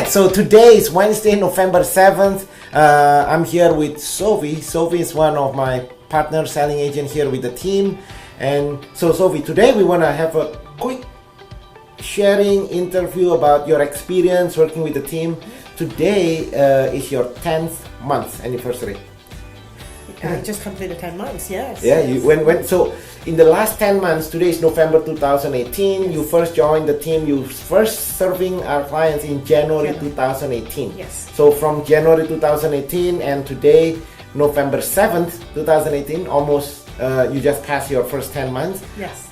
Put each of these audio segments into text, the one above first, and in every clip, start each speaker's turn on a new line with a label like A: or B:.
A: right, so today is Wednesday, November 7th. I'm here with Sophie. Sophie is one of my partner selling agent here with the team. And so Sophie, today we want to have a quick sharing interview about your experience working with the team. Today is your 10th month anniversary.
B: I just completed 10 months, yes.
A: Yeah, so in the last 10 months, today is November 2018, yes. You first joined the team, you first serving our clients in January 2018.
B: Yes.
A: So from January 2018 and today, November 7th, 2018, almost you just passed your first 10 months.
B: Yes.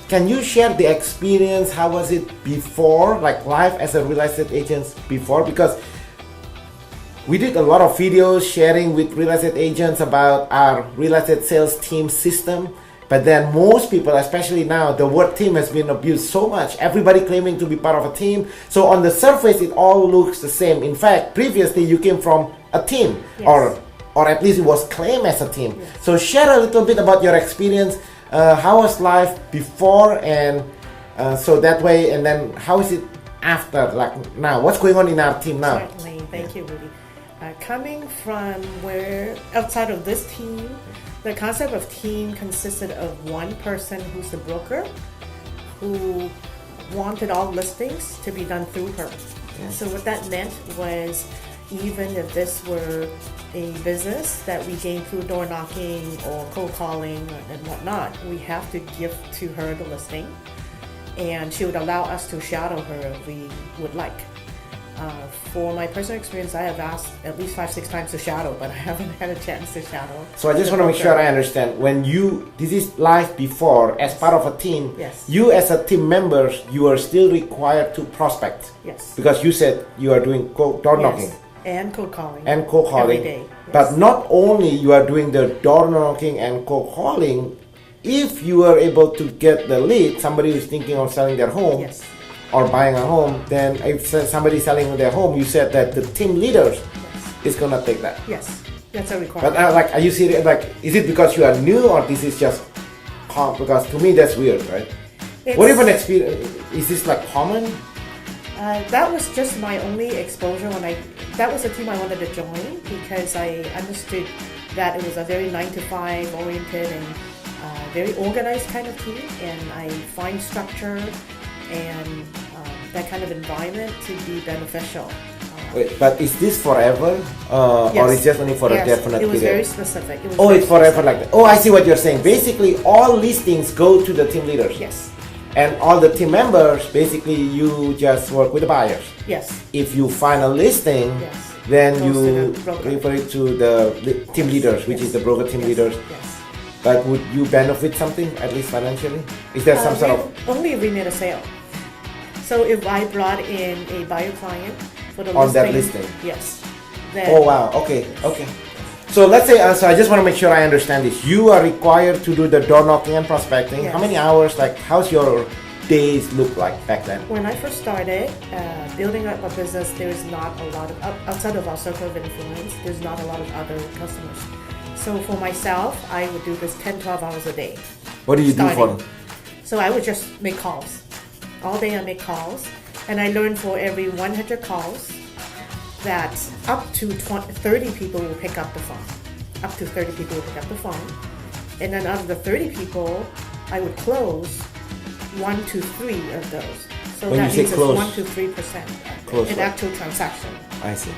A: Can you share the experience? How was it before, like life as a real estate agent before? Because we did a lot of videos sharing with real estate agents about our real estate sales team system. But then most people, especially now, the word team has been abused so much. Everybody claiming to be part of a team. So on the surface, it all looks the same. In fact, previously you came from a team, yes. or at least it was claimed as a team. Yes. So share a little bit about your experience. How was life before and so that way, and then how is it after, like now? What's going on in our team now?
B: Certainly, thank you, Rudy. Coming from where outside of this team, the concept of team consisted of one person who's the broker who wanted all listings to be done through her. Yes. So what that meant was, even if this were a business that we gained through door knocking or cold calling and whatnot, we have to give to her the listing, and she would allow us to shadow her if we would like. For my personal experience, I have asked at least 5-6 times to shadow, but I haven't had a chance to shadow.
A: So I just want to make sure I understand. When this is live before, as part of a team,
B: yes.
A: You as a team member, you are still required to prospect.
B: Yes.
A: Because you said you are doing door knocking.
B: And cold calling.
A: And cold calling.
B: Every day. Yes.
A: But not only you are doing the door knocking and cold calling, if you are able to get the lead, somebody who's thinking of selling their home,
B: yes.
A: or buying a home, then if somebody selling their home, you said that the team leaders is gonna take that.
B: Yes, that's a requirement.
A: But are you serious? Like, is it because you are new, or this is just because to me that's weird, right? What if an experience? Is this like common?
B: That was just my only exposure that was the team I wanted to join, because I understood that it was a very 9-to-5 oriented and very organized kind of team, and I find structure and that kind of environment to be beneficial.
A: Wait, but is this forever,
B: yes.
A: or is just only for a definite period?
B: It was very specific.
A: It's forever like that. Oh, I see what you're saying. Basically, all listings go to the team leaders.
B: Yes.
A: And all the team members, basically, you just work with the buyers.
B: Yes.
A: If you find a listing,
B: yes.
A: then you refer it to the team leaders, which is the broker team leaders.
B: Yes.
A: But would you benefit something, at least financially? Is there some sort of...
B: Only if we made a sale. So if I brought in a buyer client for the listing...
A: On that listing?
B: Yes.
A: Then, oh, wow. Okay. Okay. So let's say, so I just want to make sure I understand this. You are required to do the door knocking and prospecting.
B: Yes.
A: How many hours, like, how's your days look like back then?
B: When I first started building up a business, there's not a lot of, outside of our circle of influence, there's not a lot of other customers. So for myself, I would do this 10-12 hours a day.
A: What do you do for them?
B: So I would just make calls. All day I make calls, and I learned for every 100 calls that up to 30 people will pick up the phone. Up to 30 people will pick up the phone. And then out of the 30 people, I would close 1 to 3 of those. So
A: when
B: that
A: you
B: means
A: say close,
B: 1 to 3% in actual transaction.
A: I see.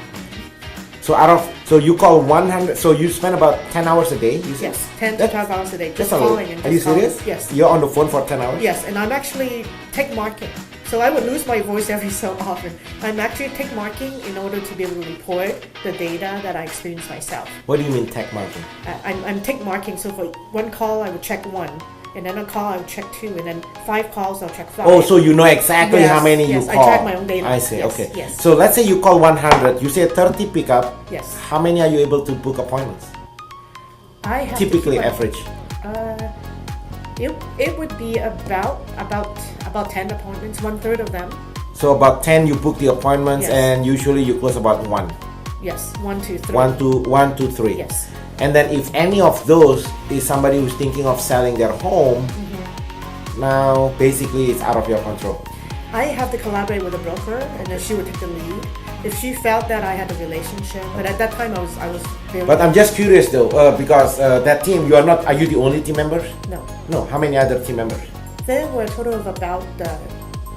A: So you call 100, so you spend about 10 hours a day?
B: Yes, 10 to 12 hours a day. Just
A: calling and just Are you serious?
B: Calling. Yes.
A: You're on the phone for 10 hours?
B: Yes, and I'm actually tech marking. So I would lose my voice every so often. I'm actually tech marking in order to be able to report the data that I experience myself.
A: What do you mean tech marking?
B: I'm tech marking, so for one call I would check 1. And then a call I would check 2, and then 5 calls I'll check 5.
A: Oh, so you know exactly how many you call.
B: I track my own data.
A: I see, okay.
B: Yes.
A: So let's say you call 100, you say 30 pickup.
B: Yes.
A: How many are you able to book appointments?
B: I have
A: typically average.
B: It would be about 10 appointments, 1/3 of them.
A: So about 10 you book the appointments,
B: yes.
A: And usually you close about 1.
B: Yes, 1 to 3.
A: 1 to 3.
B: Yes.
A: And then if any of those is somebody who's thinking of selling their home, now basically it's out of your control.
B: I have to collaborate with a broker, and then she would take the lead. if she felt that I had a relationship, but at that time I was very.
A: But I'm just curious though, because that team, are you the only team member?
B: No.
A: No. How many other team members?
B: There were a total of about,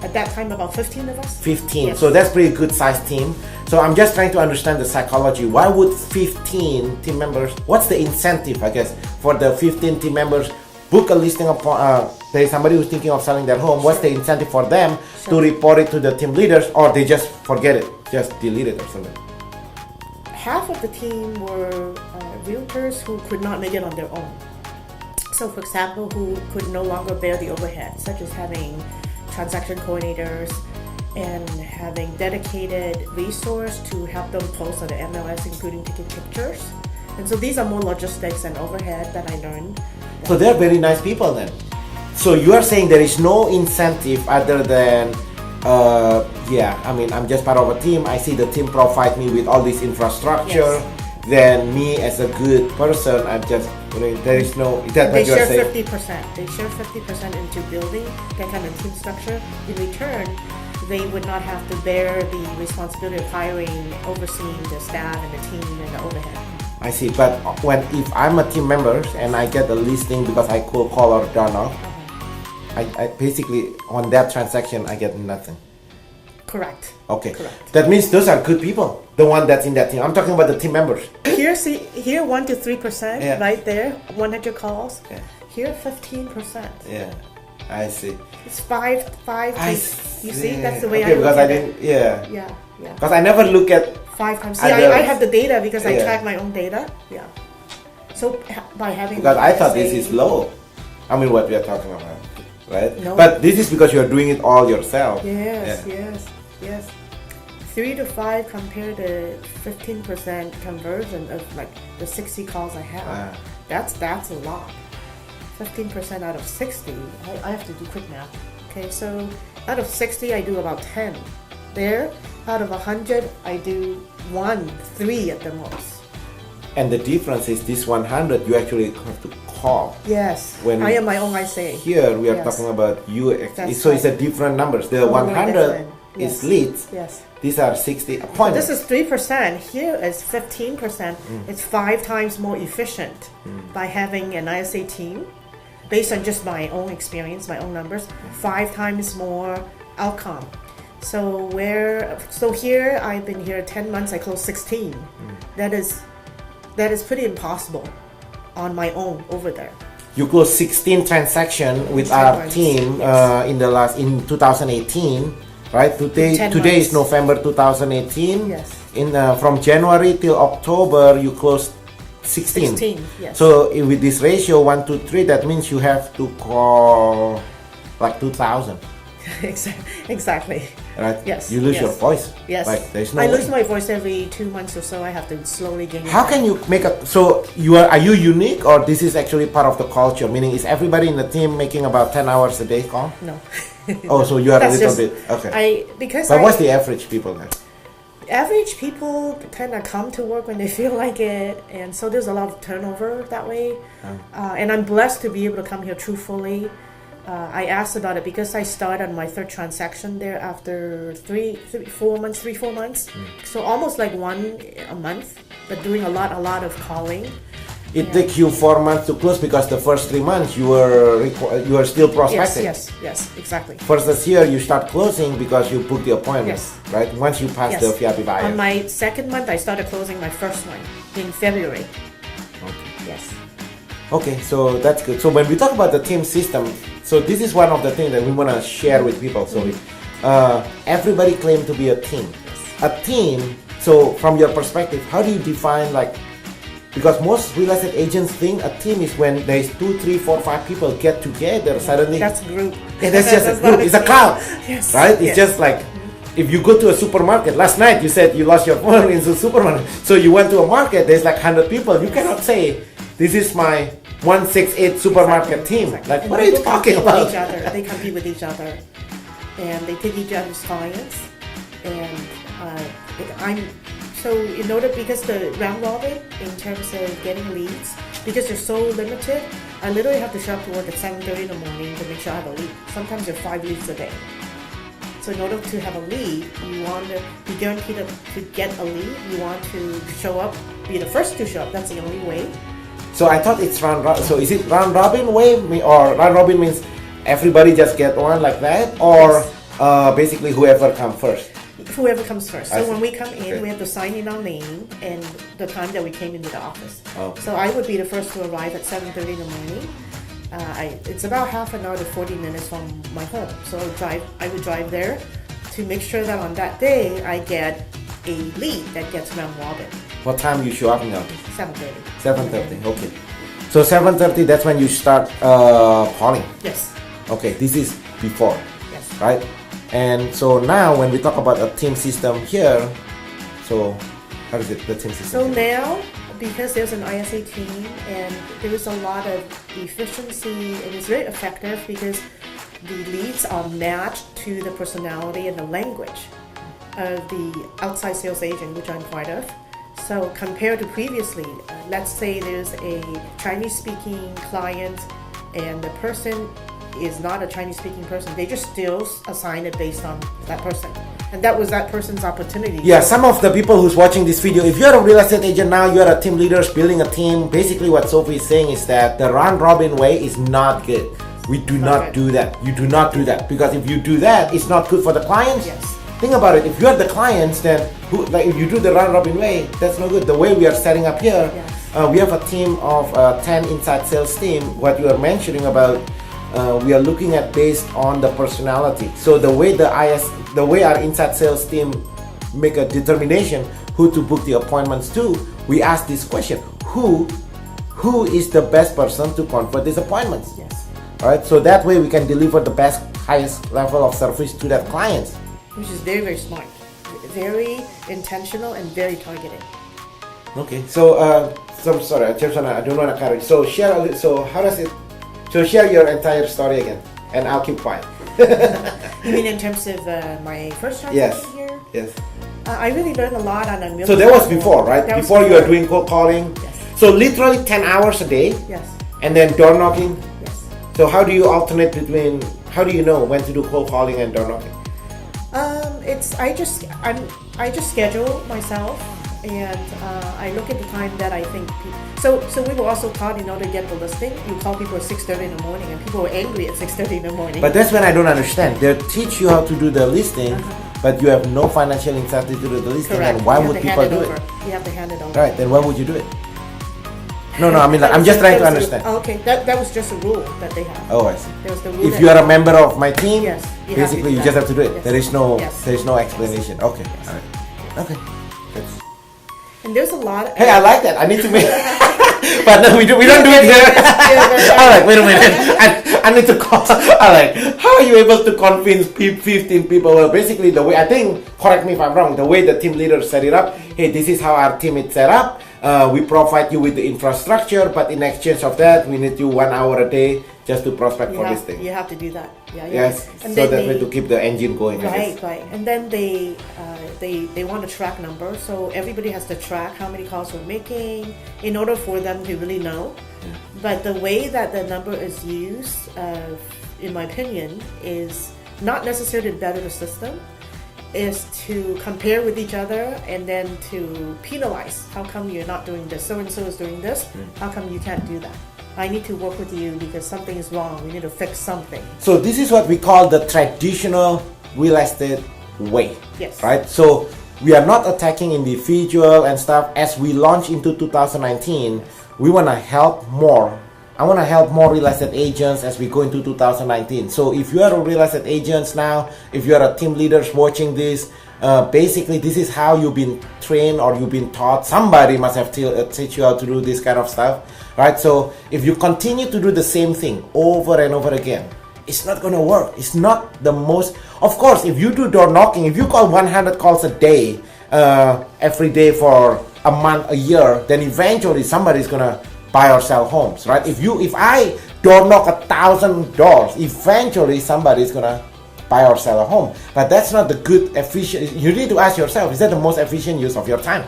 B: at that time, about 15 of us.
A: 15.
B: Yes.
A: So that's pretty good sized team. So I'm just trying to understand the psychology. Why would 15 team members, what's the incentive, I guess, for the 15 team members book a listing of, there is somebody who's thinking of selling their home. What's the incentive for them to report it to the team leaders, or they just forget it, just delete it or something?
B: Half of the team were realtors who could not make it on their own. So for example, who could no longer bear the overhead, such as having transaction coordinators and having dedicated resource to help them post on the MLS, including taking pictures. And so these are more logistics and overhead that I learned.
A: So they're very nice people then. So you are saying there is no incentive other than, I'm just part of a team. I see the team provide me with all this infrastructure. Yes. Then me as a good person, there is no. Is that what you are saying?
B: They share 50% into building that kind of team structure. In return, they would not have to bear the responsibility of hiring, overseeing the staff and the team and the overhead.
A: I see, but if I'm a team member and I get a listing because I cold call or done off, I basically on that transaction I get nothing.
B: Correct.
A: Okay.
B: Correct.
A: That means those are good people. The one that's in that team. I'm talking about the team members.
B: Here 1 to 3%, right there, 100 calls.
A: Yeah.
B: Here 15%.
A: Yeah, I see.
B: It's five. You see, that's the way I
A: look
B: because
A: at
B: I
A: didn't. Yeah.
B: Yeah.
A: Because I never look at
B: 5 times. See, I have the data because I track my own data. Yeah. So by having.
A: Because I thought this is low. I mean, what we are talking about, right?
B: No.
A: But this is because you are doing it all yourself.
B: Yes. 3 to 5 compared to 15% conversion of like the 60 calls I have. That's a lot. 15% out of 60. I have to do quick math. Okay, so out of 60 I do about 10. There, out of 100 I do 3 at the most.
A: And the difference is this 100 you actually have to call.
B: Yes.
A: When
B: I am my own IC.
A: Here we are talking about so it's a different numbers. The 100 is leads.
B: Yes.
A: These are 60 appointments.
B: So this is 3%. Here is 15%. It's 5 times more efficient by having an ISA team, based on just my own experience, my own numbers. 5 times more outcome. So here I've been here 10 months. I closed 16. That is pretty impossible on my own over there.
A: You closed 16 transactions with our team in 2018. Right, today is November 2018.
B: Yes.
A: From January till October, you closed 16.
B: 16, yes.
A: So with this ratio 1 to 3, that means you have to call like 2,000.
B: Exactly.
A: Right.
B: Yes.
A: You lose your voice.
B: Yes.
A: Like there's no.
B: I lose my voice every 2 months or so. I have to slowly gain.
A: How can you make a? So are you unique, or this is actually part of the culture? Meaning, is everybody in the team making about 10 hours a day call?
B: No.
A: Oh, so you are a little bit okay. What's the average people then?
B: Average people kind of come to work when they feel like it, and so there's a lot of turnover that way. And I'm blessed to be able to come here truthfully. I asked about it because I started my 3rd transaction there after 3-4 months. So almost like 1 a month, but doing a lot of calling.
A: It took you 4 months to close because the first 3 months you were still prospecting.
B: Yes, exactly.
A: First this year you start closing because you book the appointment, right? Once you pass the VIP buyer.
B: On my 2nd month, I started closing my first one in February.
A: Okay.
B: Yes.
A: Okay, so that's good. So when we talk about the team system, so this is one of the things that we want to share with people. So everybody claims to be a team. A team. So from your perspective, how do you define because most real estate agents think a team is when there's 2, 3, 4, 5 people get together suddenly.
B: That's a group.
A: Yeah, that's just a group. It's a crowd.
B: Yes.
A: Right? It's just like if you go to a supermarket. Last night you said you lost your phone in the supermarket. So you went to a market, there's like 100 people. You cannot say, this is my 168 supermarket team. Like, what are you talking about?
B: They compete with each other. And they take each other's clients. And because the round robin in terms of getting leads, because they're so limited, I literally have to show up to work at 7:30 in the morning to make sure I have a lead. Sometimes there are 5 leads a day. So in order to have a lead, you want to be guaranteed to get a lead. You want to show up, be the first to show up. That's the only way.
A: So I thought it's so is it round robin way, or round robin means everybody just get one like that, or basically whoever come first?
B: Whoever comes first. So when we come in,
A: okay.
B: we have to sign in our name and the time that we came into the office.
A: Okay.
B: So I would be the first to arrive at 7:30 in the morning. It's about half an hour to 40 minutes from my home. So I would drive there to make sure that on that day I get a lead that gets round robin.
A: What time you show up in the office?
B: 7:30.
A: 7:30. Okay. So 7:30, that's when you start calling.
B: Yes.
A: Okay. This is before.
B: Yes.
A: Right. And so now when we talk about a team system here, so how is it, the team system?
B: So now, because there's an ISA team and there is a lot of efficiency and it's very effective because the leads are matched to the personality and the language of the outside sales agent, which I'm part of. So compared to previously, let's say there's a Chinese-speaking client and the person is not a Chinese-speaking person. They just still assign it based on that person. And that was that person's opportunity.
A: Yeah, some of the people who's watching this video, if you're a real estate agent now, you're a team leader building a team, basically what Sophie is saying is that the round robin way is not good. We do not do that. You do not do that. Because if you do that, it's not good for the clients.
B: Yes.
A: Think about it. If you're the clients, then if you do the round robin way, that's no good. The way we are setting up here,
B: yes.
A: We have a team of 10 inside sales team. What you are mentioning about, we are looking at based on the personality. So the way the way our inside sales team make a determination who to book the appointments to, we ask this question: who is the best person to convert these appointments?
B: Yes.
A: All right. So that way we can deliver the best, highest level of service to that client.
B: Which is very, very smart, very intentional, and very targeted.
A: Okay. So sorry, I don't want to carry. So share. So how does it? So share your entire story again, and I'll keep quiet.
B: You mean in terms of my first time
A: Yes.
B: here?
A: Yes.
B: I really learned a lot on a
A: So that was before, right?
B: That was
A: Before you are doing cold calling.
B: Yes.
A: So literally 10 hours a day,
B: Yes.
A: and then door knocking.
B: Yes.
A: So how do you alternate between? How do you know when to do cold calling and door knocking?
B: I just schedule myself, and I look at the time that I think. So we were also taught in order to get the listing, you call people at 6:30 in the morning, and people were angry at 6:30 in the morning.
A: But that's when I don't understand. They teach you how to do the listing, but you have no financial incentive to do the listing.
B: Correct.
A: And why
B: You
A: would
B: have to
A: people
B: hand
A: do
B: over.
A: it?
B: You have to hand it over.
A: Right. Then why would you do it? No. I mean, like, I'm just trying to understand.
B: Okay, that was just a rule that they have.
A: Oh, I see.
B: There was the rule.
A: If you are a member of my team,
B: Yes, you have to
A: basically
B: do
A: you
B: that.
A: just have to do it.
B: Yes.
A: There is no
B: Yes.
A: explanation. Okay.
B: Yes.
A: All right. Okay. That's-
B: And there's a lot.
A: Hey, I like that. I need to make. But no, we don't do it here. All right, wait a minute. I need to call. All right, how are you able to convince 15 people? Well, basically the way, I think, correct me if I'm wrong, the way the team leader set it up. Hey, this is how our team is set up. We provide you with the infrastructure, but in exchange of that, we need you 1 hour a day just to prospect for this thing.
B: You have to do that. Yeah.
A: Yes,
B: And
A: so
B: then
A: that way to keep the engine going. I guess.
B: Right. And then they want to track numbers, so everybody has to track how many calls we're making in order for them to really know. But the way that the number is used, in my opinion, is not necessarily to better the system, is to compare with each other and then to penalize. How come you're not doing this? So and so is doing this. How come you can't do that? I need to work with you because something is wrong. We need to fix something.
A: So this is what we call the traditional real estate way.
B: Yes.
A: Right? So we are not attacking individual and stuff. As we launch into 2019, we want to help more. I want to help more real estate agents as we go into 2019. So if you are a real estate agent now, if you are a team leader watching this, basically this is how you've been trained or you've been taught. Somebody must have teach you how to do this kind of stuff, right? So if you continue to do the same thing over and over again, it's not going to work. It's not the most. Of course, if you do door knocking, if you call 100 calls a day, every day for a month, a year, then eventually somebody's going to buy or sell homes, right? If I door knock 1,000 doors, eventually somebody's going to buy or sell a home. But that's not the good efficient. You need to ask yourself, is that the most efficient use of your time?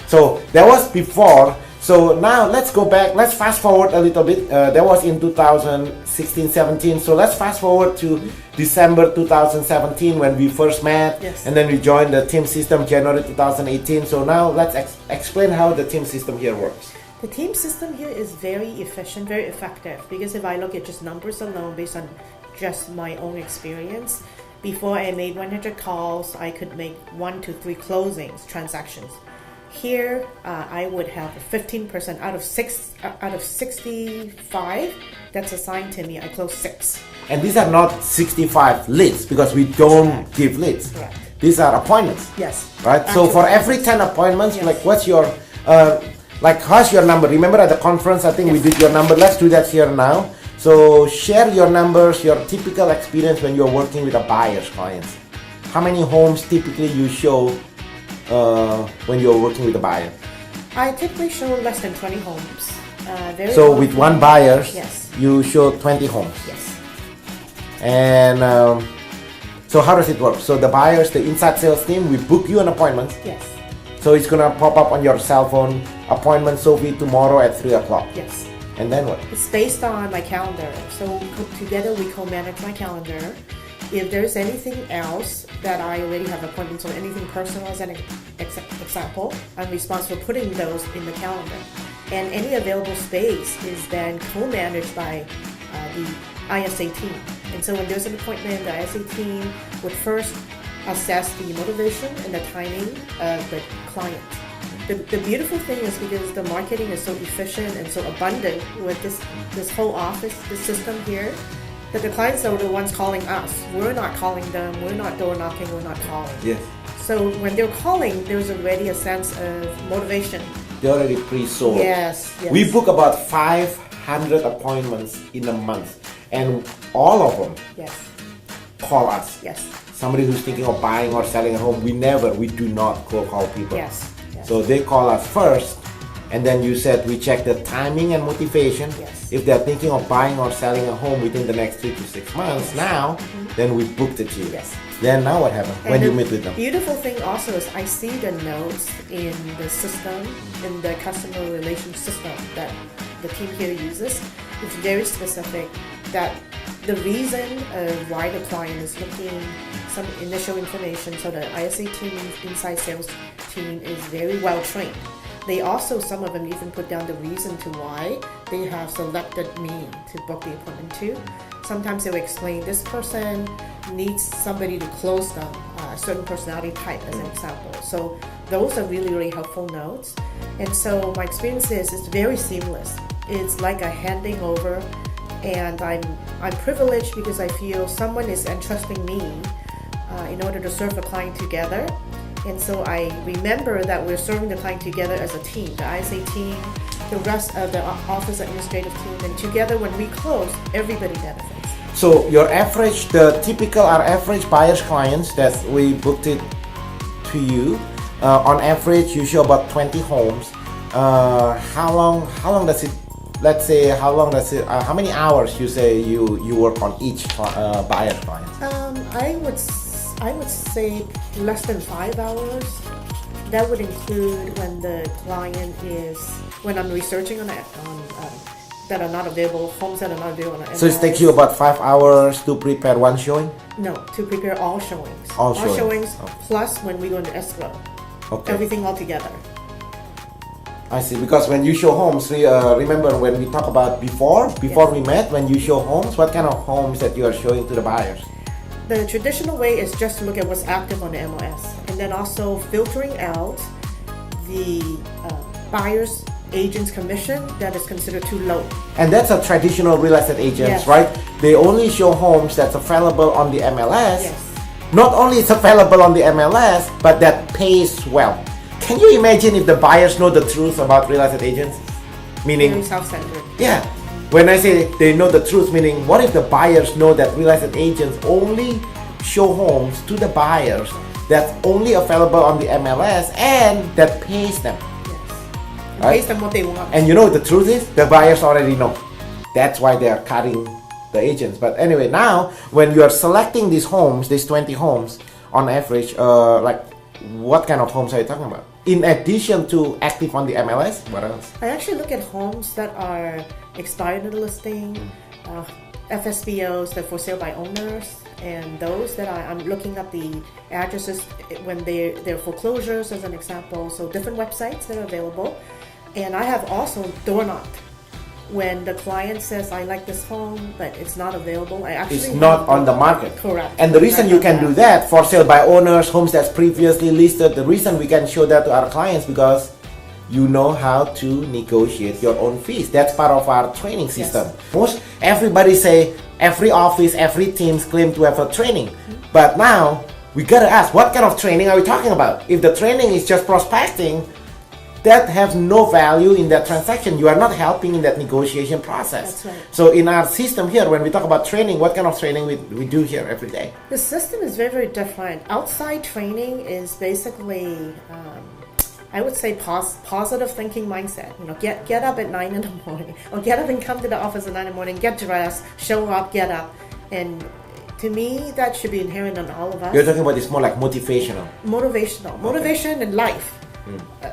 A: So that was before. So now let's go back. Let's fast forward a little bit. That was in 2016-17. So let's fast forward to December 2017 when we first met.
B: Yes.
A: And then we joined the team system January 2018. So now let's explain how the team system here works.
B: The team system here is very efficient, very effective, because if I look at just numbers alone based on just my own experience, before I made 100 calls, I could make 1 to 3 closings, transactions. Here, I would have 15% out of 65 that's assigned to me. I close 6.
A: And these are not 65 leads because we don't give leads.
B: Correct.
A: These are appointments.
B: Yes.
A: Right. So for every 10 appointments,
B: yes.
A: like what's your how's your number? Remember at the conference, I think we did your number. Let's do that here now. So share your numbers, your typical experience when you're working with a buyer's clients. How many homes typically you show when you're working with a buyer?
B: I typically show less than 20 homes.
A: So with one buyer,
B: yes.
A: you show 20 homes.
B: Yes.
A: And so how does it work? So the buyers, the inside sales team, we book you an appointment.
B: Yes.
A: So it's gonna pop up on your cell phone, appointment Sophie tomorrow at 3 o'clock.
B: Yes.
A: And then what?
B: It's based on my calendar. So together we co-manage my calendar. If there's anything else that I already have appointments or anything personal as an example, I'm responsible for putting those in the calendar. And any available space is then co-managed by the ISA team. And so when there's an appointment, the ISA team would first assess the motivation and the timing of the client. The beautiful thing is because the marketing is so efficient and so abundant with this whole office, this system here, that the clients are the ones calling us. We're not calling them. We're not door knocking. We're not calling.
A: Yes.
B: So when they're calling, there's already a sense of motivation.
A: They're already pre-sold.
B: Yes.
A: We book about 500 appointments in a month, and all of them
B: Yes.
A: call us.
B: Yes.
A: Somebody who's thinking of buying or selling a home, we do not cold call people.
B: Yes. Yes.
A: So they call us first, and then you said we check the timing and motivation.
B: Yes.
A: If they're thinking of buying or selling a home within the next 3 to 6 months, now, then we booked it to you.
B: Yes.
A: Then now what happens when you meet with them?
B: Beautiful thing also is I see the notes in the system, in the customer relation system that the team here uses. It's very specific that the reason of why the client is looking some initial information. So the ISA team, inside sales team is very well trained. They also, some of them even put down the reason to why they have selected me to book the appointment to. Sometimes they will explain this person needs somebody to close them, a certain personality type as an example. So those are really, really helpful notes. And so my experience is it's very seamless. It's like a handing over, and I'm privileged because I feel someone is entrusting me in order to serve the client together. And so I remember that we're serving the client together as a team, the ISA team, the rest of the office administrative team, and together when we close, everybody benefits.
A: So our average buyers clients that we booked it to you, on average you show about 20 homes. How long does it? Let's say how many hours you say you work on each buyer client?
B: I would say less than 5 hours. That would include when the client when I'm researching on that are not available, homes that are not available on MLS.
A: So it takes you about 5 hours to prepare one showing?
B: No, to prepare all showings.
A: All showings.
B: Okay. Plus when we go into escrow.
A: Okay.
B: Everything all together.
A: I see, because when you show homes, remember when we talked about before we met, when you show homes, what kind of homes that you are showing to the buyers?
B: The traditional way is just to look at what's active on the MLS, and then also filtering out the buyer's agent's commission that is considered too low.
A: And that's a traditional real estate agents,
B: Yes.
A: right? They only show homes that's available on the MLS.
B: Yes.
A: Not only it's available on the MLS, but that pays well. Can you imagine if the buyers know the truth about real estate agents? Meaning,
B: Very self-centered.
A: yeah. When I say they know the truth, meaning what if the buyers know that real estate agents only show homes to the buyers that's only available on the MLS and that pays them?
B: Yes. And
A: Right?
B: pays them what they want.
A: And you know the truth is, the buyers already know. That's why they are cutting the agents. But anyway, now when you are selecting these homes, these 20 homes on average, like what kind of homes are you talking about? in addition to active on the MLS, what else?
B: I actually look at homes that are expired in the listing, FSBOs that are for sale by owners, and those that I'm looking up the addresses when they're foreclosures as an example. So different websites that are available. And I have also door knocked. When the client says, I like this home, but it's not available,
A: it's not on the market.
B: Correct.
A: And the reason you can do that, for sale by owners, homes that's previously listed, the reason we can show that to our clients because you know how to negotiate your own fees. That's part of our training system. Yes. Everybody say, every office, every team claim to have a training. But now, we gotta ask, what kind of training are we talking about? If the training is just prospecting, that has no value in that transaction. You are not helping in that negotiation process.
B: That's right.
A: So in our system here, when we talk about training, what kind of training we do here every day?
B: The system is very, very different. Outside training is basically, I would say, positive thinking mindset. You know, get up at 9 in the morning, or get up and come to the office at 9 in the morning, get dressed, show up, get up. And to me, that should be inherent in all of us.
A: You're talking about this more like motivational.
B: Motivation in life.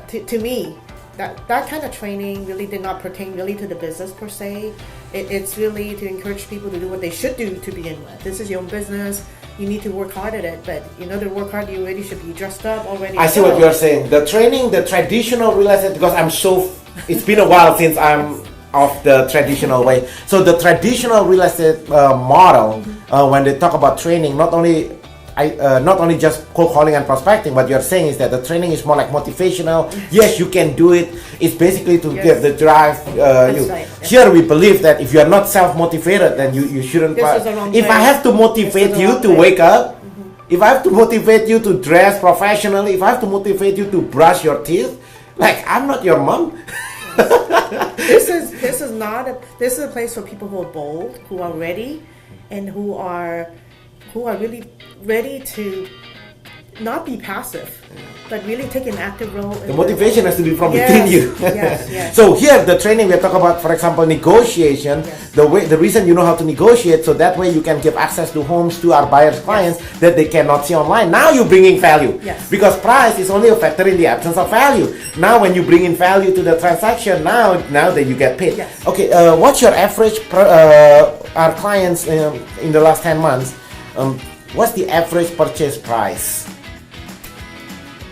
B: To me, that kind of training really did not pertain really to the business per se. It's really to encourage people to do what they should do to begin with. This is your own business. You need to work hard at it, but in order to work hard, you already should be dressed up already.
A: I see what you're saying. The training, the traditional real estate, because it's been a while since I'm of the traditional way. So the traditional real estate model, when they talk about training, not only just cold calling and prospecting, what you're saying is that the training is more like motivational. Yes, you can do it. It's basically to give the drive.
B: Right.
A: Here we believe that if you are not self-motivated, then you shouldn't. If I have to motivate you to wake up, if I have to motivate you to dress professionally, if I have to motivate you to brush your teeth, like I'm not your mom.
B: This is a place for people who are bold, who are ready, and who are really ready to not be passive, but really take an active role.
A: The motivation has to be from within you.
B: Yes.
A: So here, the training we talk about, for example, negotiation.
B: Yes.
A: The reason you know how to negotiate, so that way you can give access to homes to our buyers' clients that they cannot see online. Now you're bringing value.
B: Yes.
A: Because price is only a factor in the absence of value. Now when you bring in value to the transaction, now that you get paid.
B: Yes.
A: Okay, what's your average our clients in the last 10 months? What's the average purchase price?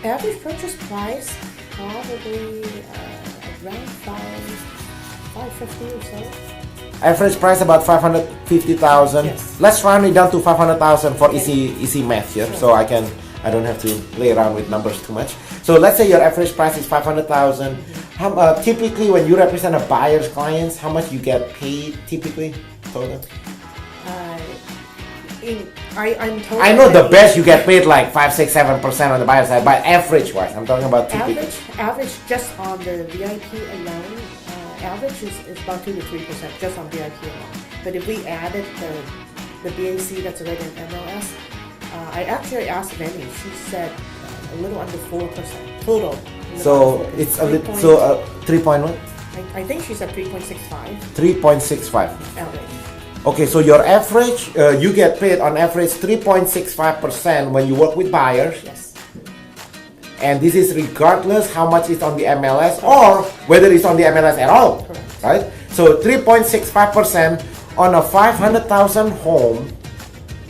B: Average purchase price probably around $550 or so.
A: Average price about 550,000.
B: Yes.
A: Let's round it down to 500,000 for easy math here.
B: Sure.
A: So I don't have to play around with numbers too much. So let's say your average price is 500,000. Typically, when you represent a buyer's clients, how much you get paid typically total?
B: I'm told
A: I know the best you get paid like 5, 6, 7% on the buyer side, but average wise, I'm talking about typical.
B: Average just on the VIP alone, average is about 2 to 3% just on VIP alone. But if we added the BAC that's already in MLS, I actually asked Benny. She said a little under 4% total.
A: So it's a little 3.1.
B: I think she said 3.65.
A: 3.65.
B: Average.
A: Okay, so your average, you get paid on average 3.65% when you work with buyers.
B: Yes.
A: And this is regardless how much is on the MLS or whether it's on the MLS at all.
B: Correct.
A: Right? So 3.65% on a 500,000 home.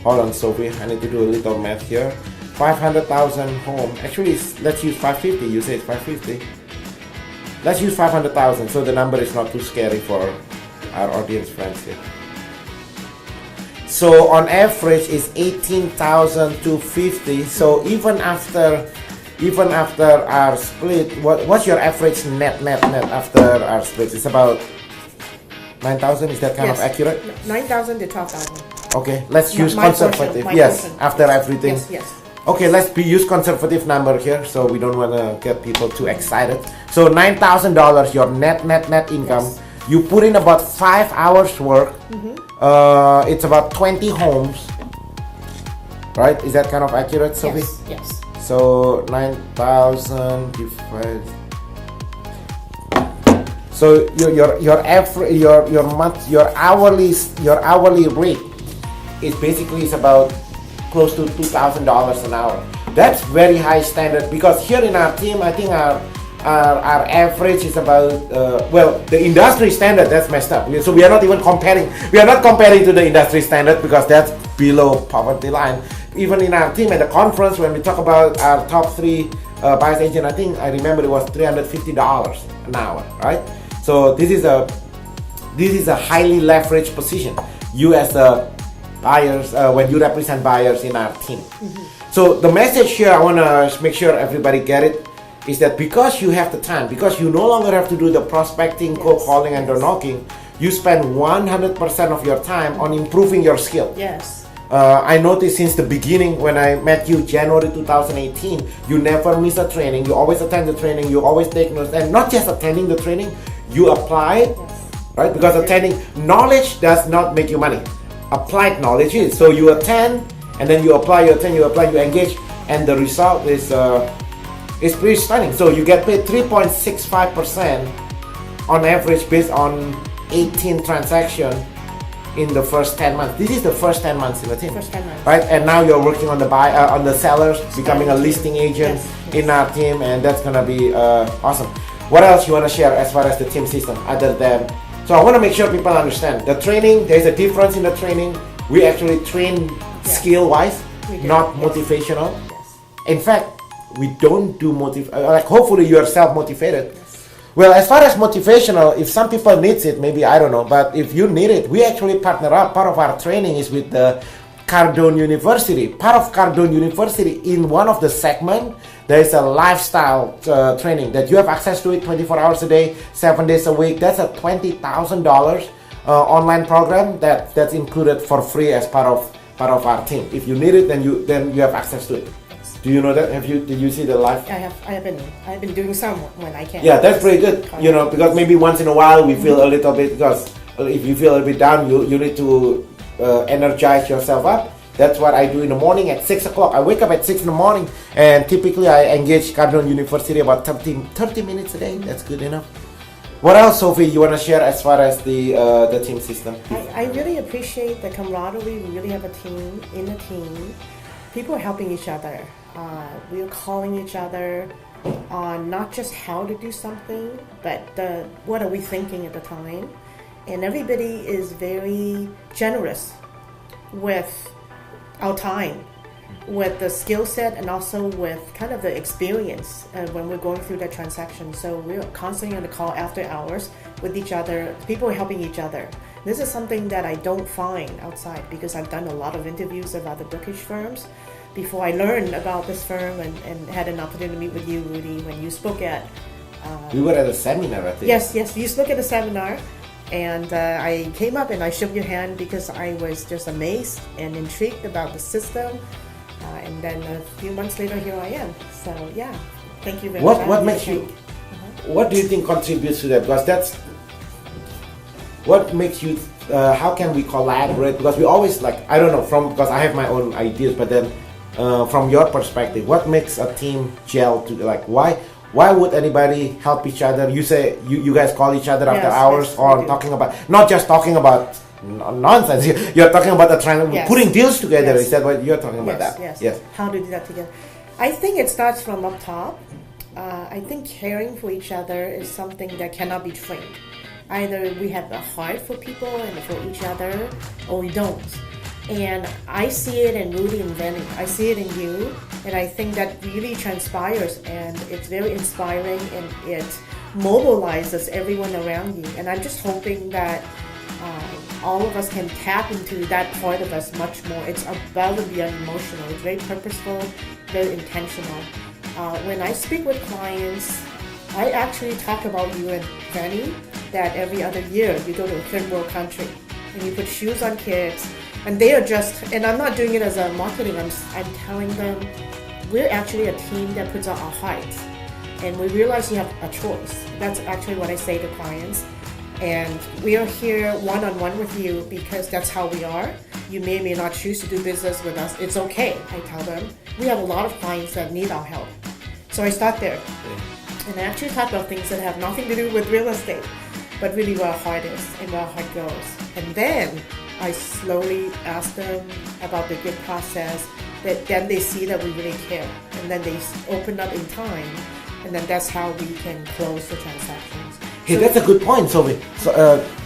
A: Hold on, Sophie, I need to do a little math here. 500,000 home. Actually, let's use 550. You say it's 550. Let's use 500,000 so the number is not too scary for our audience friends here. So on average is 18,250. So even after our split, what's your average net after our split? It's about 9,000. Is that kind of accurate?
B: 9,000 to 12,000.
A: Okay, let's use conservative.
B: Portion.
A: After everything.
B: Yes.
A: Okay, let's use conservative number here, so we don't want to get people too excited. So $9,000, your net income. Yes. You put in about 5 hours work. It's about 20 homes, right? Is that kind of accurate, Sophie?
B: Yes.
A: So 9,000 divided. So your hourly rate is basically about close to $2,000 an hour. That's very high standard, because here in our team, I think our average is about the industry standard, that's messed up. So we are not even comparing. We are not comparing to the industry standard because that's below poverty line. Even in our team at the conference, when we talk about our top 3 buyer's agent, I think I remember it was $350 an hour, right? So this is a highly leveraged position. You as the buyers, when you represent buyers in our team. So the message here, I want to make sure everybody get it, is that because you have the time, because you no longer have to do the prospecting, cold calling, and door knocking, you spend 100% of your time on improving your skill.
B: Yes.
A: I noticed since the beginning when I met you, January 2018, you never miss a training. You always attend the training. You always take notes, and not just attending the training, you apply, right? Because attending knowledge does not make you money. Applied knowledge is. So you attend, and then you apply. You attend, you apply, you engage, and the result is pretty stunning. So you get paid 3.65% on average based on 18 transactions in the first 10 months. This is the first 10 months in the team.
B: First 10 months.
A: Right? And now you're working on the sellers, becoming a listing agent in our team, and that's gonna be awesome. What else you wanna share as far as the team system other than, so I wanna make sure people understand the training, there's a difference in the training. We actually train skill-wise, not motivational. In fact, we don't do hopefully you are self-motivated. Well, as far as motivational, if some people needs it, maybe I don't know, but if you need it, we actually partner up. Part of our training is with the Cardone University. Part of Cardone University, in one of the segment, there is a lifestyle training that you have access to it 24 hours a day, 7 days a week. That's a $20,000 online program that's included for free as part of our team. If you need it, then you have access to it. Do you know that? Did you see the live?
B: I've been doing some when I can.
A: Yeah, that's pretty good. Because maybe once in a while we feel a little bit, because if you feel a bit down, you need to energize yourself up. That's what I do in the morning at 6 o'clock. I wake up at 6 in the morning, and typically I engage Cardone University about 30 minutes a day. That's good enough. What else, Sophie, you want to share as far as the team system?
B: I really appreciate the camaraderie. We really have a team in a team. People are helping each other. We are calling each other on not just how to do something, but what are we thinking at the time. And everybody is very generous with our time, with the skill set, and also with kind of the experience when we're going through that transaction. So we're constantly on the call after hours with each other. People are helping each other. This is something that I don't find outside, because I've done a lot of interviews about the brokerage firms before I learned about this firm and had an opportunity to meet with you, Rudy, when you spoke at...
A: we were at a seminar, I think.
B: Yes, you spoke at a seminar, and I came up and I shook your hand because I was just amazed and intrigued about the system. And then a few months later, here I am. So yeah, thank you very much.
A: What makes you... What do you think contributes to that? Because that's... What makes you... how can we collaborate? Because we always I don't know, because I have my own ideas, but then from your perspective, what makes a team gel to why would anybody help each other? You say you guys call each other after hours, or talking about, not just talking about nonsense. You're talking about putting deals together. Is that what you're talking about?
B: Yes. How to do that together? I think it starts from up top. I think caring for each other is something that cannot be trained. Either we have a heart for people and for each other, or we don't. And I see it in Rudy and Benny. I see it in you, and I think that really transpires, and it's very inspiring, and it mobilizes everyone around you. And I'm just hoping that all of us can tap into that part of us much more. It's above and beyond emotional. It's very purposeful, very intentional. When I speak with clients, I actually talk about you and Benny, that every other year you go to a third world country and you put shoes on kids, and they are just, and I'm not doing it as a marketing, I'm telling them we're actually a team that puts out our hearts, and we realize you have a choice. That's actually what I say to clients. And we are here one-on-one with you because that's how we are. You may or may not choose to do business with us. It's okay, I tell them. We have a lot of clients that need our help. So I start there. And I actually talk about things that have nothing to do with real estate, but really where our heart is and where our heart goes. And then I slowly ask them about the good process, that then they see that we really care, and then they open up in time, and then that's how we can close the transactions.
A: Hey, that's a good point, Sophie. So,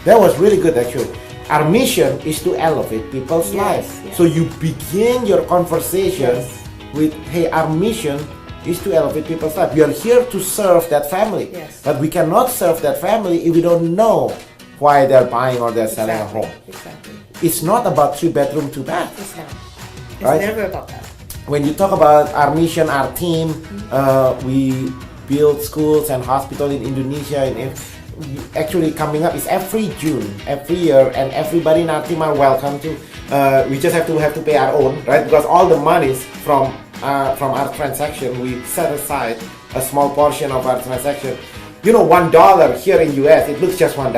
A: that was really good, actually. Our mission is to elevate people's lives.
B: Yes.
A: So you begin your conversation with, hey, our mission is to elevate people's lives. We are here to serve that family.
B: Yes.
A: But we cannot serve that family if we don't know why they're buying or they're selling a home.
B: Exactly.
A: It's not about 3-bedroom, 2-bath.
B: It's not. It's
A: Right?
B: never about that.
A: When you talk about our mission, our team, we build schools and hospitals in Indonesia. And actually, coming up is every June, every year, and everybody in our team are welcome to. We just have to pay our own, right? Because all the monies from our transaction, we set aside a small portion of our transaction. You know, $1 here in US, it looks just $1.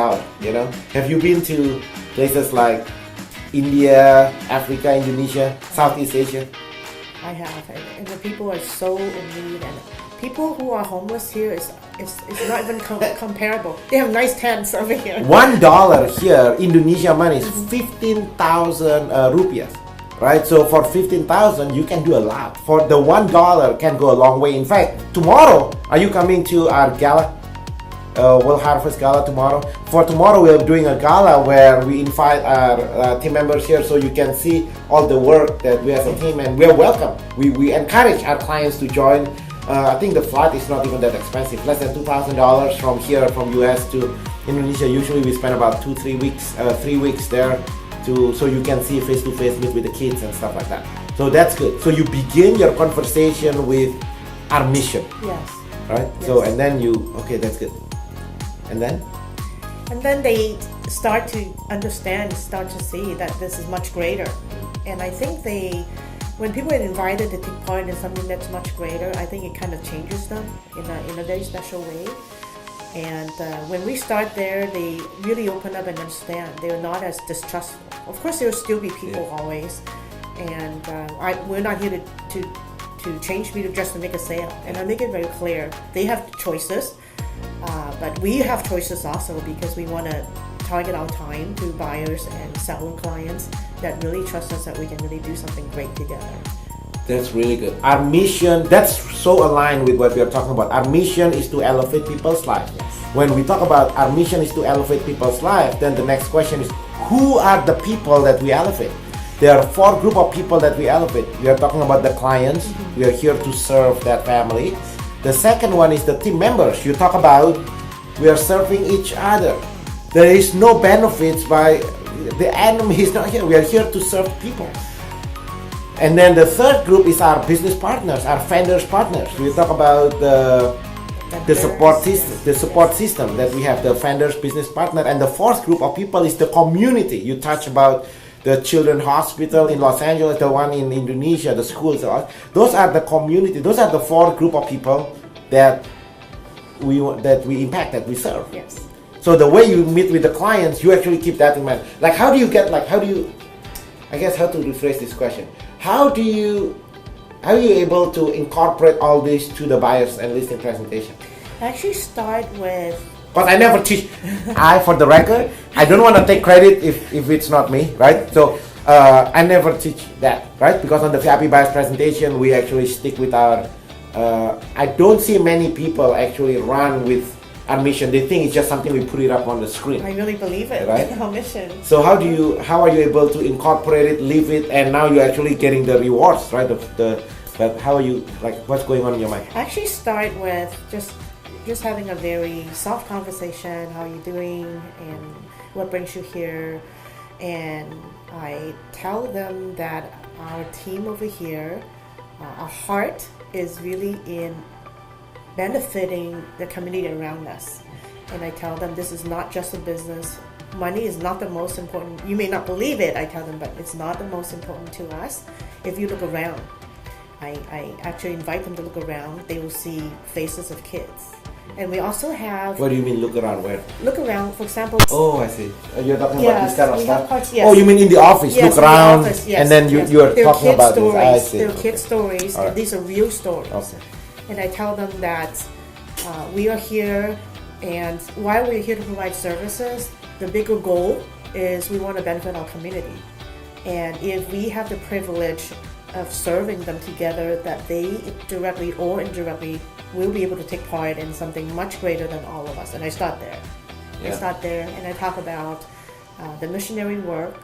A: You know, have you been to places like India, Africa, Indonesia, Southeast Asia?
B: I have, and the people are so in need, and people who are homeless here is not even comparable. They have nice tents over here.
A: $1 here, Indonesia money is 15,000 rupiah, right? So for 15,000, you can do a lot. For the $1 can go a long way. In fact, tomorrow, are you coming to our gala? We'll harvest gala tomorrow. For tomorrow, we're doing a gala where we invite our team members here, so you can see all the work that we as a team, and we're welcome. We encourage our clients to join. I think the flight is not even that expensive, less than $2,000 from here, from US to Indonesia. Usually we spend about 2-3 weeks, 3 weeks there, so you can see face to face, meet with the kids and stuff like that. So that's good. So you begin your conversation with our mission.
B: Yes.
A: Right?
B: Yes.
A: So and then okay, that's good. And then
B: they start to understand, start to see that this is much greater. And I think when people are invited to take part in something that's much greater, I think it kind of changes them in a very special way. And when we start there, they really open up and understand. They're not as distrustful. Of course, there will still be people always, and we're not here to change people just to make a sale. And I make it very clear they have choices. But we have choices also, because we want to target our time to buyers and selling clients that really trust us, that we can really do something great together.
A: that's really good. Our mission, that's so aligned with what we are talking about. Our mission is to elevate people's lives.
B: Yes.
A: When we talk about our mission is to elevate people's lives, then the next question is, who are the people that we elevate? There are 4 groups of people that we elevate. We are talking about the clients. We are here to serve that family. The second one is the team members. You talk about we are serving each other. There is no benefits by the enemy is not here. We are here to serve people. And then the third group is our business partners, our vendors partners. We talk about the support system that we have, the vendors business partner. And the fourth group of people is the community. You touch about the children's hospital in Los Angeles, the one in Indonesia, the schools. Those are the community. Those are the 4 group of people that we impact, that we serve.
B: Yes.
A: So the way you meet with the clients, you actually keep that in mind. Like how do you I guess how to rephrase this question. How are you able to incorporate all this to the buyers and listing presentation?
B: I actually start with,
A: But I never teach. For the record, I don't want to take credit if it's not me, right? So I never teach that, right? Because on the VIP buyers presentation, we actually stick with our. I don't see many people actually run with our mission. They think it's just something we put it up on the screen.
B: I really believe it,
A: right?
B: Our mission.
A: So how are you able to incorporate it, live it, and now you're actually getting the rewards, right? But how are you, like, what's going on in your mind?
B: I actually start with just having a very soft conversation. How are you doing, and what brings you here? And I tell them that our team over here, our heart is really in benefiting the community around us. And I tell them this is not just a business. Money is not the most important. You may not believe it, I tell them, but it's not the most important to us. If you look around, I actually invite them to look around. They will see faces of kids. And we also have...
A: What do you mean look around? Where?
B: Look around, for example...
A: Oh, I see. You're talking about this kind of stuff?
B: Yes.
A: Oh, you mean in the office?
B: Yes,
A: look around,
B: the office, yes,
A: and then you are talking about
B: stories.
A: this. I see.
B: There are kid stories,
A: All right.
B: and these are real stories.
A: Okay.
B: And I tell them that we are here, and while we're here to provide services, the bigger goal is we want to benefit our community. And if we have the privilege of serving them together, that they directly or indirectly will be able to take part in something much greater than all of us. And I start there.
A: Yeah.
B: I start there, and I talk about the missionary work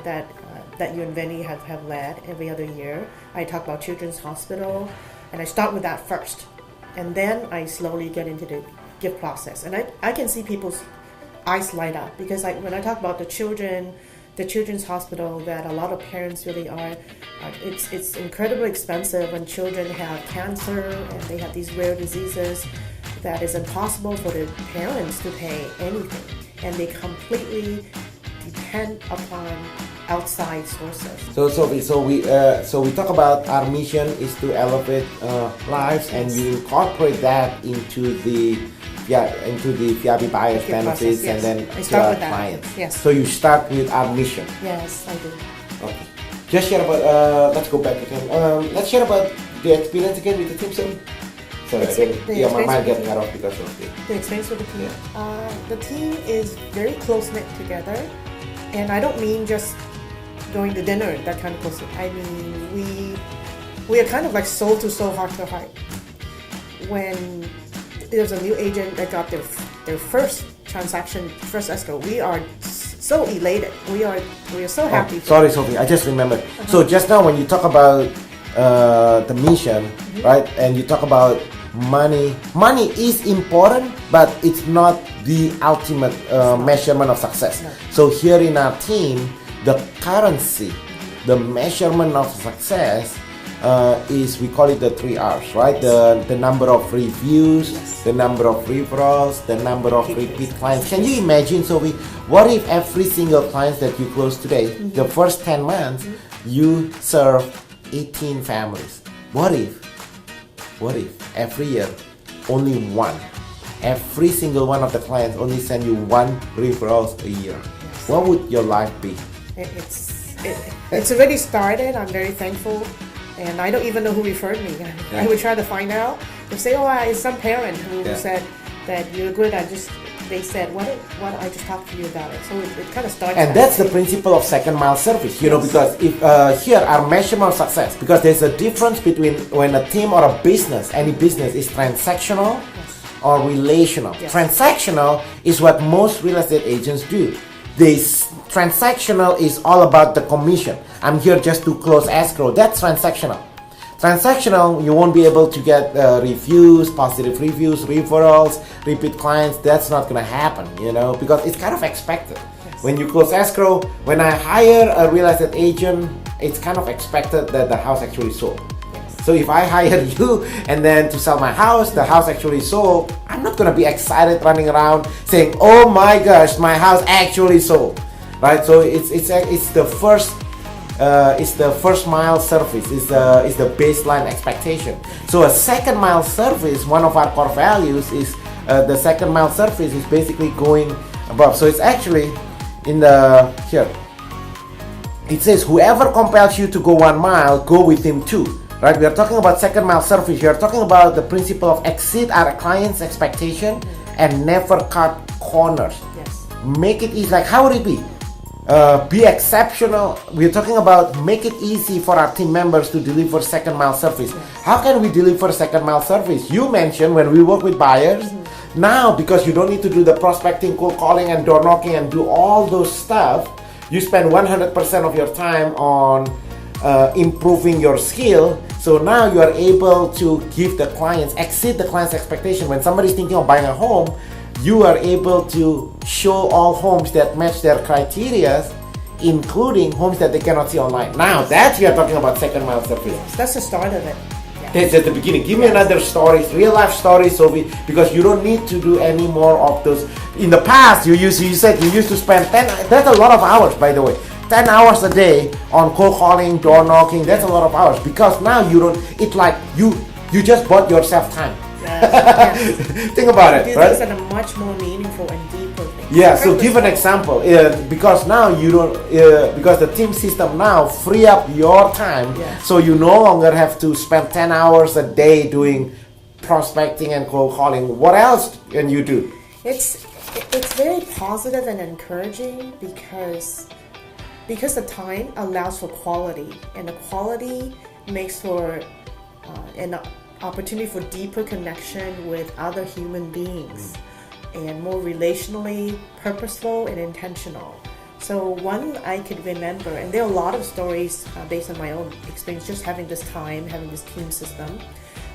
B: that you and Vinny have led every other year. I talk about Children's Hospital, and I start with that first. And then I slowly get into the gift process. And I can see people's eyes light up, because when I talk about the Children's Hospital, that a lot of parents really are, it's incredibly expensive when children have cancer and they have these rare diseases that is impossible for the parents to pay anything, and they completely depend upon outside sources.
A: So Sophie, so we talk about our mission is to elevate lives, and you incorporate that into the VIB buyers benefits,
B: process, yes.
A: and then
B: I
A: to
B: start
A: our
B: with that.
A: clients.
B: Yes.
A: So you start with our mission.
B: Yes, I do.
A: Okay. Just share about. Let's go back again. Let's share about the experience again with the team, Sophie. Sorry, my mind getting cut off because of
B: the experience with the team.
A: Yeah.
B: The team is very close knit together, and I don't mean just going to dinner, that kind of close knit. I mean we are kind of like soul to soul, heart to heart. When there's a new agent that got their first transaction, first escrow, we are so elated. We are so happy.
A: Sorry, Sophie, I just remembered. So just now when you talk about the mission, right, and you talk about money is important, but it's not the ultimate measurement of success.
B: No.
A: So here in our team, the currency, the measurement of success is, we call it the 3 R's, right? The number of reviews, the number of referrals, the number of repeat clients. Can you imagine, Sophie, what if every single client that you close today, the first 10 months, you serve 18 families? What if every year only one, every single one of the clients only send you 1 referrals a year? What would your life be?
B: It's already started. I'm very thankful, and I don't even know who referred me. I would try to find out. They say, it's some parent who said that you're good. They said, what I just talked to you about it. So it kind of starts.
A: And that's the principle of second mile service, you know, because if here our measurement of success, because there's a difference between when a team or a business, any business, is transactional or relational.
B: Yes.
A: Transactional is what most real estate agents do. This transactional is all about the commission. I'm here just to close escrow. That's transactional. Transactional, you won't be able to get reviews, positive reviews, referrals, repeat clients. That's not going to happen, you know, because it's kind of expected. Yes. When you close escrow, when I hire a real estate agent, it's kind of expected that the house actually sold. Yes. So if I hire you and then to sell my house, the house actually sold, I'm not going to be excited running around saying, oh my gosh, my house actually sold, right? So it's the first. It's the first mile service, is the baseline expectation. So a second mile service, one of our core values is the second mile service is basically going above. So it's actually in the here. It says whoever compels you to go 1 mile, go with him too. Right? We are talking about second mile service. We are talking about the principle of exceed our client's expectation and never cut corners.
B: Yes.
A: Make it easy. Like, how would it be? Be exceptional. We're talking about make it easy for our team members to deliver second mile service. Yes. How can we deliver second mile service? You mentioned when we work with buyers, now because you don't need to do the prospecting, cold calling, and door knocking and do all those stuff, you spend 100% of your time on improving your skill. So now you are able to give the clients, exceed the client's expectation. When somebody's thinking of buying a home, you are able to show all homes that match their criteria, including homes that they cannot see online. Now that you are talking about second mile service.
B: Yes, that's the start of it. Yeah.
A: That's at the beginning. Give me another story, real life story, Sophie, because you don't need to do any more of those. In the past, you said you used to spend 10. That's a lot of hours, by the way. 10 hours a day on cold calling, door knocking. That's a lot of hours, because now you don't. It's like you just bought yourself time.
B: Yes.
A: Think about it,
B: do
A: right?
B: things that are much more meaningful and deeper things.
A: Yeah, so give an example. Because now you don't, because the team system now free up your time, so you no longer have to spend 10 hours a day doing prospecting and cold calling. What else can you do?
B: It's very positive and encouraging because the time allows for quality, and the quality makes for an opportunity for deeper connection with other human beings and more relationally purposeful and intentional. So one I could remember, and there are a lot of stories based on my own experience, just having this time, having this team system.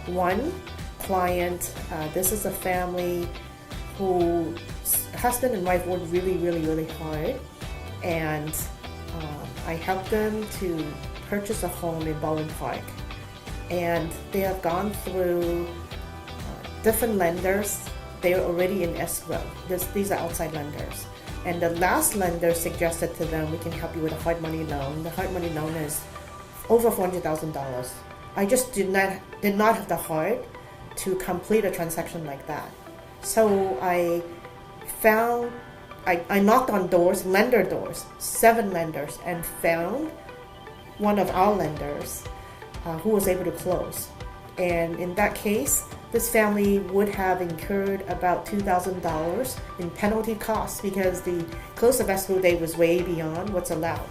B: One client, this is a family who husband and wife worked really, really, really hard, and I helped them to purchase a home in Baldwin Park, and they have gone through different lenders. They are already in escrow. These are outside lenders. And the last lender suggested to them, we can help you with a hard money loan. The hard money loan is over $400,000. I just did not have the heart to complete a transaction like that. So I knocked on doors, lender doors, 7 lenders, and found one of our lenders who was able to close. And in that case, this family would have incurred about $2,000 in penalty costs because the close of escrow date was way beyond what's allowed.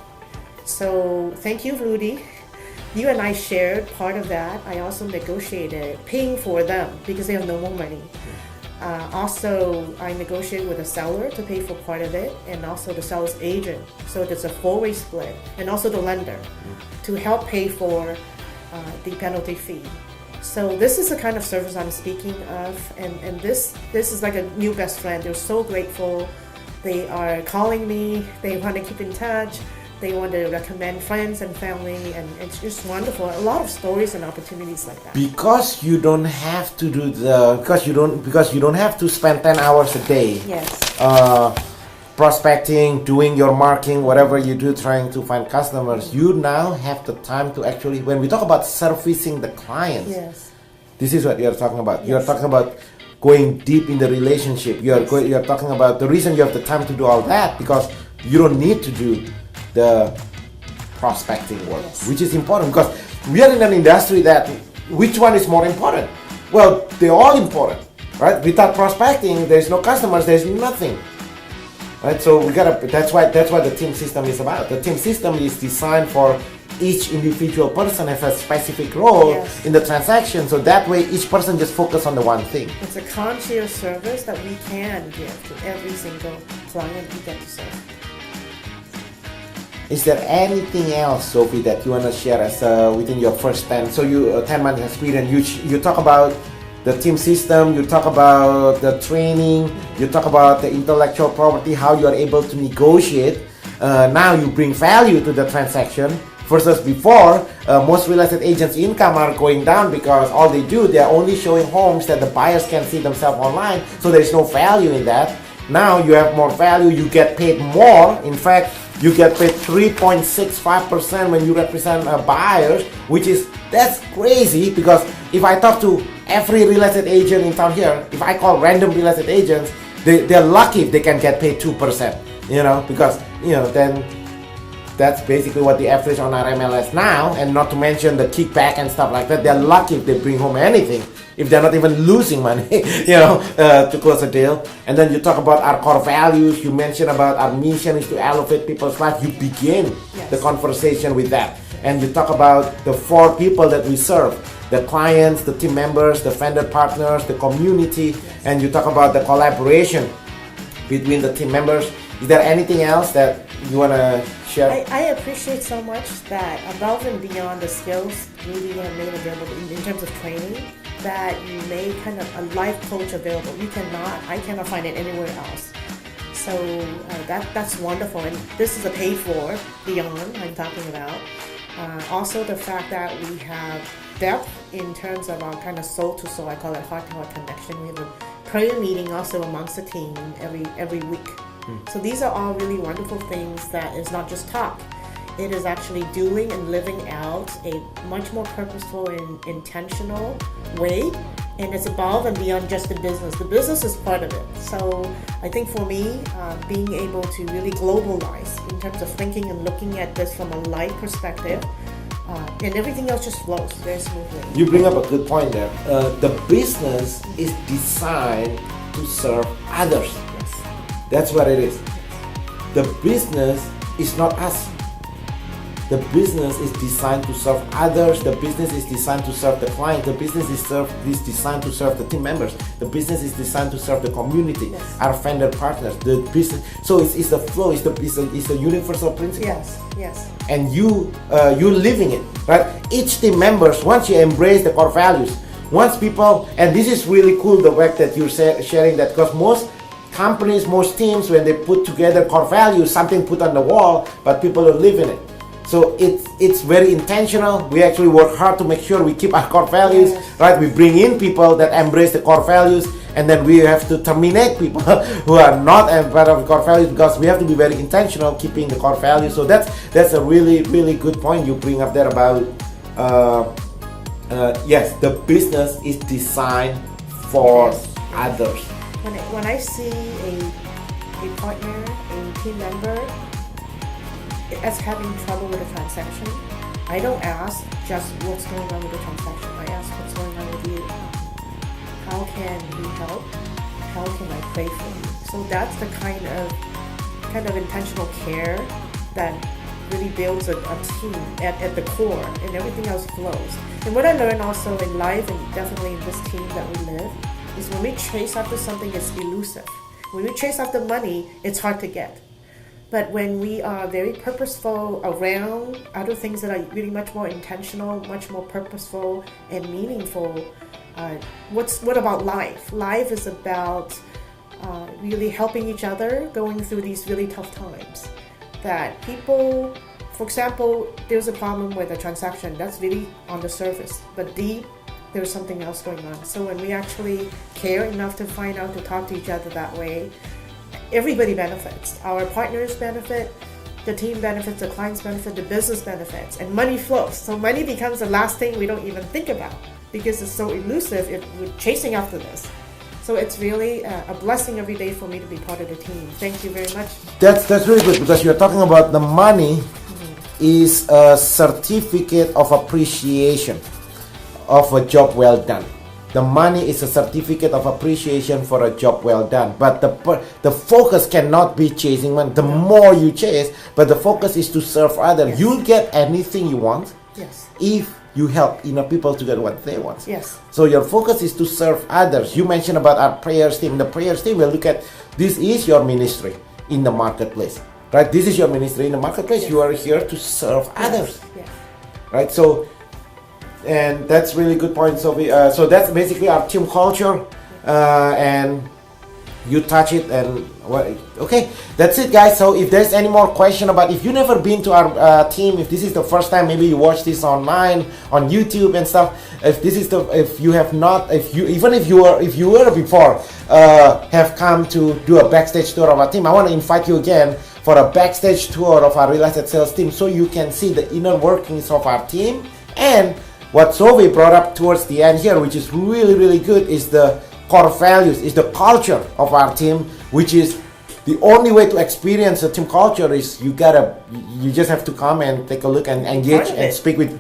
B: So thank you, Rudy. You and I shared part of that. I also negotiated paying for them because they have no more money. Also, I negotiated with the seller to pay for part of it, and also the seller's agent. So there's a 4-way split, and also the lender to help pay for the penalty fee. So this is the kind of service I'm speaking of, and this is like a new best friend. They're so grateful. They are calling me. They want to keep in touch. They want to recommend friends and family, and it's just wonderful. A lot of stories and opportunities like that.
A: Because you don't have to do because you don't have to spend 10 hours a day.
B: Yes.
A: Prospecting, doing your marketing, whatever you do, trying to find customers. You now have the time to actually, when we talk about servicing the clients,
B: Yes.
A: this is what you're talking about.
B: Yes.
A: You're talking about going deep in the relationship. You're talking about the reason you have the time to do all that because you don't need to do the prospecting work,
B: Yes.
A: which is important because we are in an industry that which one is more important? Well, they're all important, right? Without prospecting, there's no customers, there's nothing. Right, so we gotta. That's what the team system is about. The team system is designed for each individual person has a specific role
B: Yes.
A: in the transaction. So that way, each person just focus on the one thing.
B: It's a concierge service that we can give to every single client we get to serve.
A: Is there anything else, Sophie, that you wanna share as within your first 10? So you 10-month experience. You talk about the team system, you talk about the training, you talk about the intellectual property, how you are able to negotiate. Now you bring value to the transaction versus before, most real estate agents' income are going down because all they do, they're only showing homes that the buyers can see themselves online, so there's no value in that. Now you have more value, you get paid more. In fact, you get paid 3.65% when you represent buyers, that's crazy because if I talk to every real estate agent in town here, if I call random real estate agents, they're lucky if they can get paid 2%, because, then that's basically what the average on our MLS now, and not to mention the kickback and stuff like that. They're lucky if they bring home anything, if they're not even losing money, to close a deal. And then you talk about our core values. You mentioned about our mission is to elevate people's life. You begin
B: Yes.
A: the conversation with that. And you talk about the 4 people that we serve, the clients, the team members, the vendor partners, the community, and you talk about the collaboration between the team members. Is there anything else that you want to share?
B: I appreciate so much that above and beyond the skills Rudy have made available in terms of training, that you made kind of a life coach available. I cannot find it anywhere else. So that's wonderful, and this is a paid for beyond I'm talking about. Also the fact that we have depth in terms of our kind of soul to soul, I call it heart to heart connection. We have a prayer meeting also amongst the team every week. So these are all really wonderful things that is not just talk. It is actually doing and living out a much more purposeful and intentional way. And it's above and beyond just the business. The business is part of it. So I think for me, being able to really globalize in terms of thinking and looking at this from a life perspective, and everything else just flows very smoothly.
A: You bring up a good point there. The business is designed to serve others. That's what it is. The business is not us. The business is designed to serve others. The business is designed to serve the client. The business is designed to serve the team members. The business is designed to serve the community, our vendor partners. The business. So it's the flow. It's the universal principle.
B: Yes.
A: And you living it, right? Each team members, once you embrace the core values, once people, and this is really cool, the fact that you're sharing that, because most companies, most teams, when they put together core values, something put on the wall, but people are living it. So it's very intentional. We actually work hard to make sure we keep our core values, right? We bring in people that embrace the core values, and then we have to terminate people who are not part of the core values, because we have to be very intentional keeping the core values. So that's a really, really good point you bring up there about yes, the business is designed for others.
B: When I see a partner, a team member as having trouble with a transaction, I don't ask just what's going on with the transaction. I ask what's going on with you. How can we help? How can I pray for you? So that's the kind of intentional care that really builds a team at the core, and everything else flows. And what I learned also in life, and definitely in this team that we live, is when we chase after something, it's elusive. When we chase after money, it's hard to get. But when we are very purposeful around other things that are really much more intentional, much more purposeful and meaningful, what about life? Life is about really helping each other going through these really tough times. That people, for example, there's a problem with a transaction that's really on the surface, but deep, there's something else going on. So when we actually care enough to find out, to talk to each other that way, everybody benefits. Our partners benefit, the team benefits, the clients benefit, the business benefits, and money flows. So money becomes the last thing we don't even think about because it's so elusive if we're chasing after this. So it's really a blessing every day for me to be part of the team. Thank you very much.
A: That's really good, because you're talking about the money is a certificate of appreciation of a job well done. The money is a certificate of appreciation for a job well done. But the focus cannot be chasing money. The more you chase, but the focus is to serve others.
B: Yes.
A: You'll get anything you want if you help people to get what they want.
B: Yes.
A: So your focus is to serve others. You mentioned about our prayers team. The prayers team will look at, this is your ministry in the marketplace. Right? This is your ministry in the marketplace. You are here to serve others. Right? So, and that's really good point, Sophie. So that's basically our team culture, and you touch it, and okay, that's it, guys. So if there's any more question about, if you've never been to our team, if this is the first time, maybe you watch this online on YouTube and stuff. If you have not, if you were before have come to do a backstage tour of our team, I want to invite you again for a backstage tour of our real estate sales team, so you can see the inner workings of our team. And what Sophie brought up towards the end here, which is really, really good, is the core values, is the culture of our team, which is the only way to experience a team culture is you just have to come and take a look and engage and speak with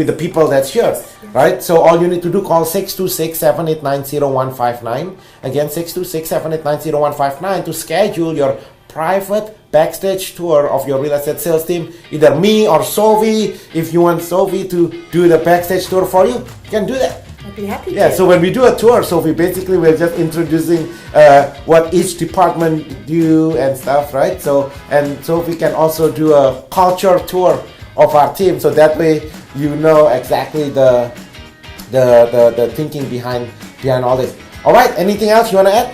A: the people that's here, right? So all you need to do, call 626-789-0159. Again, 626-789-0159 to schedule your private backstage tour of your real estate sales team. Either me or Sophie. If you want Sophie to do the backstage tour for you, you can do that.
B: I'd be happy to.
A: Yeah, so when we do a tour, Sophie, basically we're just introducing what each department do and stuff, right? So, and Sophie can also do a culture tour of our team, so that way you know exactly the thinking behind all this. All right, anything else you want to add?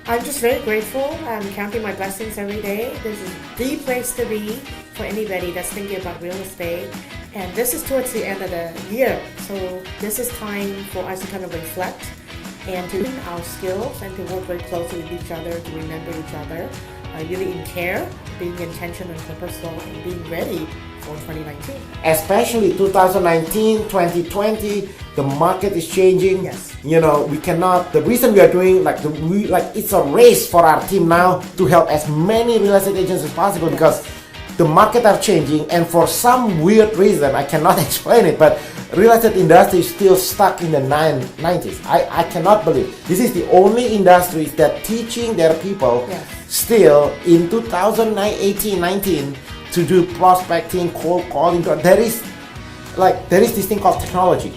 B: I'm just very grateful. I'm counting my blessings every day. This is the place to be for anybody that's thinking about real estate. And this is towards the end of the year. So this is time for us to kind of reflect and to learn our skills and to work very closely with each other, to remember each other, really in care, being intentional and purposeful, and being ready for 2019.
A: Especially 2019, 2020, the market is changing.
B: Yes.
A: You know, we cannot, the reason we are doing it's a race for our team now to help as many real estate agents as possible, because the market are changing, and for some weird reason, I cannot explain it, but real estate industry is still stuck in the 90s. I cannot believe. This is the only industry that teaching their people still in 2018-19 to do prospecting, cold calling. There is this thing called technology.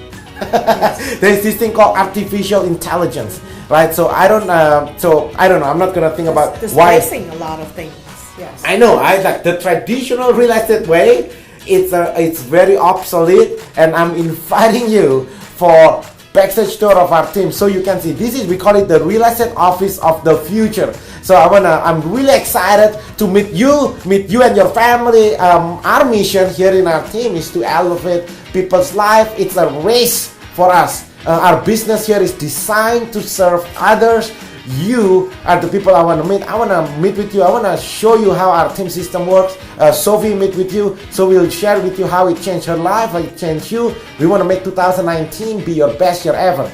A: There is this thing called artificial intelligence, right? So I don't know. I'm not gonna think about
B: displacing a lot of things. Yes.
A: I know. I like the traditional real estate way. It's very obsolete, and I'm inviting you for backstage tour of our team, so you can see. We call it the real estate office of the future. So I'm really excited to meet you and your family. Our mission here in our team is to elevate people's life. It's a race for us. Our business here is designed to serve others. You are the people I want to meet. I want to meet with you. I want to show you how our team system works. Sophie meet with you, so we'll share with you how it changed her life, how it changed you. We want to make 2019 be your best year ever.